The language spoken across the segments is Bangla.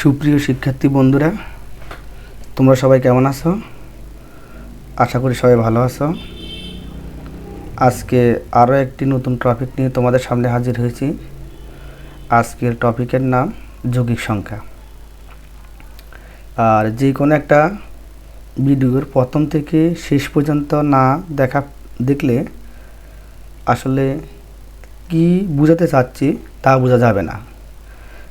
সুপ্রিয় শিক্ষার্থী বন্ধুরা, তোমরা সবাই কেমন আছো? আশা করি সবাই ভালো আছো। আজকে আরও একটি নতুন টপিক নিয়ে তোমাদের সামনে হাজির হয়েছি। আজকের টপিকের নাম যৌগিক সংখ্যা। আর যে কোনো একটা ভিডিওর প্রথম থেকে শেষ পর্যন্ত না দেখলে আসলে কি বোঝাতে চাচ্ছি তা বোঝা যাবে না।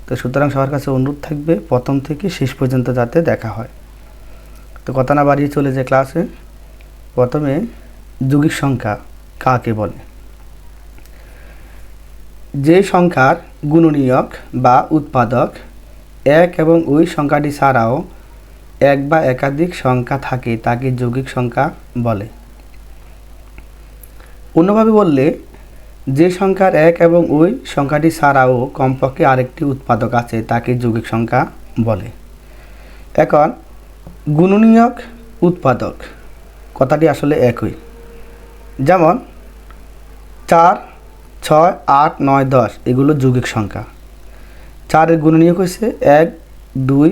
তো সুতরাং সবার কাছে অনুরোধ থাকবে প্রথম থেকে শেষ পর্যন্ত যাতে দেখা হয়। তো কথা না বাড়িয়ে চলে যায় ক্লাসে। প্রথমে যৌগিক সংখ্যা কাকে বলে? যে সংখ্যার গুণনীয়ক বা উৎপাদক এক এবং ওই সংখ্যাটি ছাড়াও এক বা একাধিক সংখ্যা থাকে তাকে যৌগিক সংখ্যা বলে। অন্যভাবে বললে, যে সংখ্যার এক এবং ওই সংখ্যাটি ছাড়াও কমপক্ষে আরেকটি উৎপাদক আছে তাকে যৌগিক সংখ্যা বলে। এখন গুণনীয়ক উৎপাদক কথাটি আসলে একই। যেমন 4, 6, 8, 9, 10 এগুলো যৌগিক সংখ্যা। 4-এর গুণনীয়ক হচ্ছে 1, 2,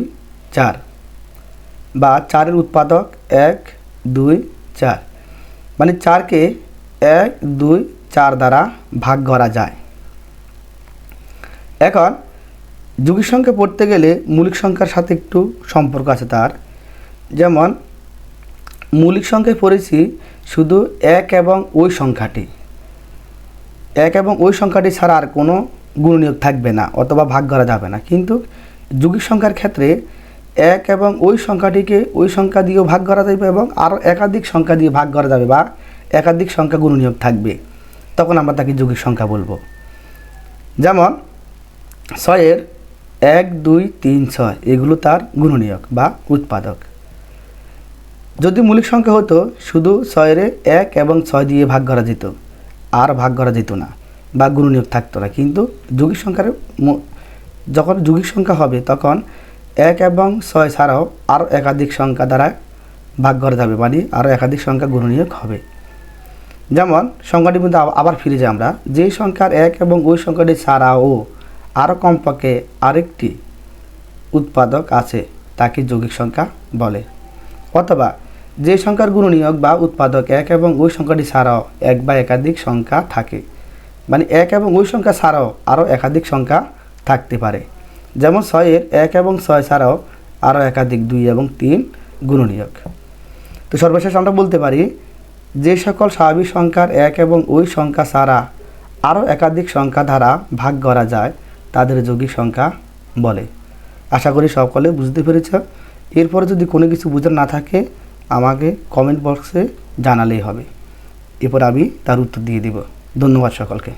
4 বা 4-এর উৎপাদক 1, 2, 4, মানে 4কে 1, 2, 4 দ্বারা ভাগ করা যায়। এখন যৌগিক সংখ্যা পড়তে গেলে মৌলিক সংখ্যার সাথে একটু সম্পর্ক আছে তার। যেমন মৌলিক সংখ্যায় পড়েছি শুধু এক এবং ওই সংখ্যাটি, এক এবং ওই সংখ্যাটি ছাড়া আর কোনো গুণনীয়ক থাকবে না অথবা ভাগ করা যাবে না। কিন্তু যৌগিক সংখ্যার ক্ষেত্রে এক এবং ওই সংখ্যাটিকে ওই সংখ্যা দিয়েও ভাগ করা যাবে এবং আরও একাধিক সংখ্যা দিয়ে ভাগ করা যাবে বা একাধিক সংখ্যা গুণনীয়ক থাকবে, তখন আমরা তাকে যৌগিক সংখ্যা বলবো। যেমন 6-এর 1, 2, 3, 6 এগুলো তার গুণনীয়ক বা উৎপাদক। যদি মৌলিক সংখ্যা হতো শুধু 6-এর 1 এবং 6 দিয়ে ভাগ করা যেত, আর ভাগ করা যেত না বা গুণনীয়ক থাকতো না। কিন্তু যৌগিক সংখ্যার যখন যৌগিক সংখ্যা হবে তখন 1 এবং 6 ছাড়াও আরও একাধিক সংখ্যা দ্বারা ভাগ করা যাবে, মানে আরও একাধিক সংখ্যা গুণনীয়ক হবে। যেমন সংখ্যাটির মধ্যে আবার ফিরে যাই আমরা, যে সংখ্যার 1 এবং ওই সংখ্যাটি ছাড়াও আরও কমপক্ষে আরেকটি উৎপাদক আছে তাকে যৌগিক সংখ্যা বলে। অথবা যে সংখ্যার গুণনীয়ক বা উৎপাদক 1 এবং ওই সংখ্যাটি ছাড়াও এক বা একাধিক সংখ্যা থাকে, মানে 1 এবং ওই সংখ্যা ছাড়াও আরও একাধিক সংখ্যা থাকতে পারে। যেমন 6-এর 1 এবং 6 ছাড়াও আরও একাধিক 2 এবং 3 গুণনীয়ক। তো সর্বশেষ আমরা বলতে পারি, যে সকল স্বাভাবিক সংখ্যার 1 এবং ওই সংখ্যা ছাড়া আরও একাধিক সংখ্যা দ্বারা ভাগ করা যায় তাদের যৌগিক সংখ্যা বলে। আশা করি সকলে বুঝতে পেরেছ। এরপরে যদি কোনো কিছু বোঝার না থাকে আমাকে কমেন্ট বক্সে জানালেই হবে, এরপর আমি তার উত্তর দিয়ে দেব। ধন্যবাদ সকলকে।